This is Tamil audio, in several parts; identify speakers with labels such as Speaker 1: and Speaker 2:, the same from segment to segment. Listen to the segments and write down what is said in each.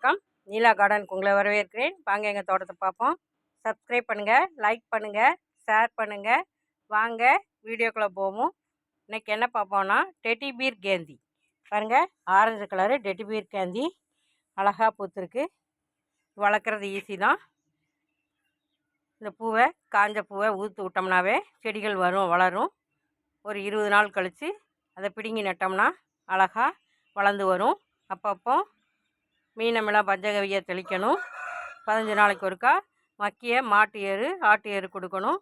Speaker 1: வணக்கம். நீலா கார்டனுக்கு உங்களை வரவேற்கிறேன். வாங்க எங்கள் தோட்டத்தை பார்ப்போம். சப்ஸ்கிரைப் பண்ணுங்கள், லைக் பண்ணுங்கள், ஷேர் பண்ணுங்கள். வாங்க வீடியோக்குள்ளே போவோம். இன்றைக்கி என்ன பார்ப்போம்னா டெட்டி பீர் கேந்தி பாருங்கள். ஆரஞ்சு கலரு டெட்டி பீர் கேந்தி அழகாக பூத்துருக்கு. வளர்க்குறது ஈஸி தான். இந்த பூவை காஞ்ச பூவை ஊற்று விட்டோம்னாவே செடிகள் வளரும். ஒரு 20 நாள் கழித்து அதை பிடுங்கி நட்டோம்னா அழகாக வளர்ந்து வரும். அப்பப்போ மீனமெல்லாம் பஞ்சகவியை தெளிக்கணும். 15 நாளைக்கு ஒருக்கா மக்கிய மாட்டு எரு ஆட்டு எரு கொடுக்கணும்.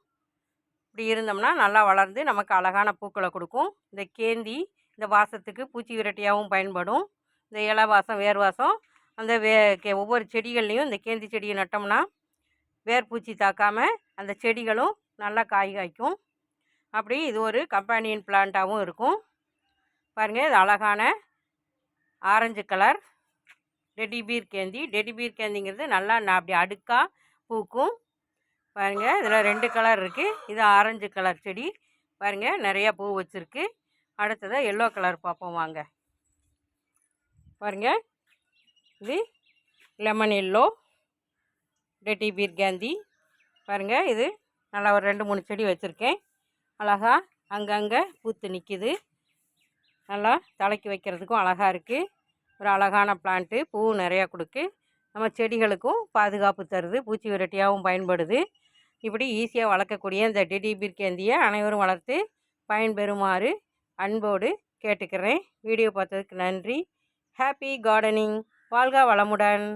Speaker 1: இப்படி இருந்தோம்னா நல்லா வளர்ந்து நமக்கு அழகான பூக்களை கொடுக்கும். இந்த கேந்தி இந்த வாசத்துக்கு பூச்சி விரட்டியாகவும் பயன்படும். இந்த இலை வாசம் வேர் வாசம் அந்த ஒவ்வொரு செடிகள்லேயும் இந்த கேந்தி செடியை நட்டோம்னா வேர் பூச்சி தாக்காமல் அந்த செடிகளும் நல்லா காய் காய்க்கும். அப்படி இது ஒரு கம்பேனியன் பிளான்ட்டாகவும் இருக்கும். பாருங்கள், இது அழகான orange colour Teddy beer கேந்தி. Teddy beer கேந்திங்கிறது நல்லா அப்படி அடுக்காக பூக்கும். பாருங்கள், இதில் 2 கலர் இருக்குது. இது ஆரஞ்சு கலர் செடி. பாருங்கள், நிறையா பூ வச்சுருக்கு. அடுத்தது எல்லோ கலர் பார்ப்போம் வாங்க. பாருங்கள், இது லெமன் எல்லோ டெட்டி பீர் கேந்தி. பாருங்கள், இது நல்லா ஒரு 2-3 செடி வச்சுருக்கேன். அழகாக அங்கங்கே பூத்து நிற்கிது. நல்லா தலைக்கு வைக்கிறதுக்கும் அழகாக இருக்குது. ஒரு அழகான பிளான்ட்டு. பூ நிறையா கொடுக்கு. நம்ம செடிகளுக்கும் பாதுகாப்பு தருது. பூச்சி விரட்டியாகவும் பயன்படுது. இப்படி ஈஸியாக வளர்க்கக்கூடிய இந்த டெட்டி பீர் கேந்தியை அனைவரும் வளர்த்து பயன்பெறுமாறு அன்போடு கேட்டுக்கிறேன். வீடியோ பார்த்ததுக்கு நன்றி. Happy gardening. வாழ்க வளமுடன்.